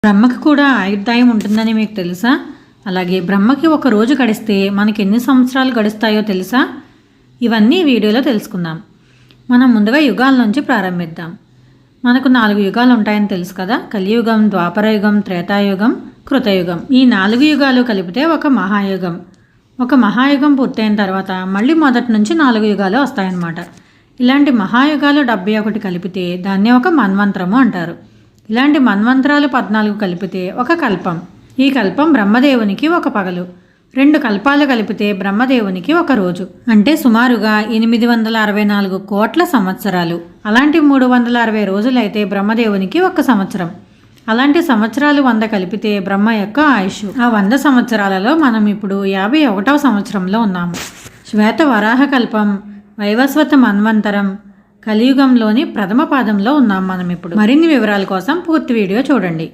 బ్రహ్మకి కూడా ఆయుర్దాయం ఉంటుందని మీకు తెలుసా? అలాగే బ్రహ్మకి ఒక రోజు గడిస్తే మనకి ఎన్ని సంవత్సరాలు గడుస్తాయో తెలుసా? ఇవన్నీ వీడియోలో తెలుసుకుందాం. మనం ముందుగా యుగాల నుంచి ప్రారంభిద్దాం. మనకు 4 యుగాలు ఉంటాయని తెలుసు కదా. కలియుగం, ద్వాపరయుగం, త్రేతాయుగం, కృతయుగం. ఈ 4 యుగాలు కలిపితే ఒక మహాయుగం. ఒక మహాయుగం పూర్తయిన తర్వాత మళ్ళీ మొదటి నుంచి 4 యుగాలు వస్తాయన్నమాట. ఇలాంటి మహాయుగాలు 71 కలిపితే దాన్ని ఒక మన్వంతరము అంటారు. ఇలాంటి మన్వంతరాలు 14 కలిపితే ఒక కల్పం. ఈ కల్పం బ్రహ్మదేవునికి ఒక పగలు. 2 కల్పాలు కలిపితే బ్రహ్మదేవునికి ఒక రోజు. అంటే సుమారుగా 864 కోట్ల సంవత్సరాలు. అలాంటి 360 రోజులైతే బ్రహ్మదేవునికి ఒక సంవత్సరం. అలాంటి సంవత్సరాలు 100 కలిపితే బ్రహ్మ యొక్క ఆయుష్. ఆ 100 సంవత్సరాలలో మనం ఇప్పుడు 51వ సంవత్సరంలో ఉన్నాము. శ్వేత వరాహ కల్పం, వైవస్వత మన్వంతరం, కలియుగంలోని ప్రథమ పాదంలో ఉన్నాం మనం ఇప్పుడు. మరిన్ని వివరాల కోసం పూర్తి వీడియో చూడండి.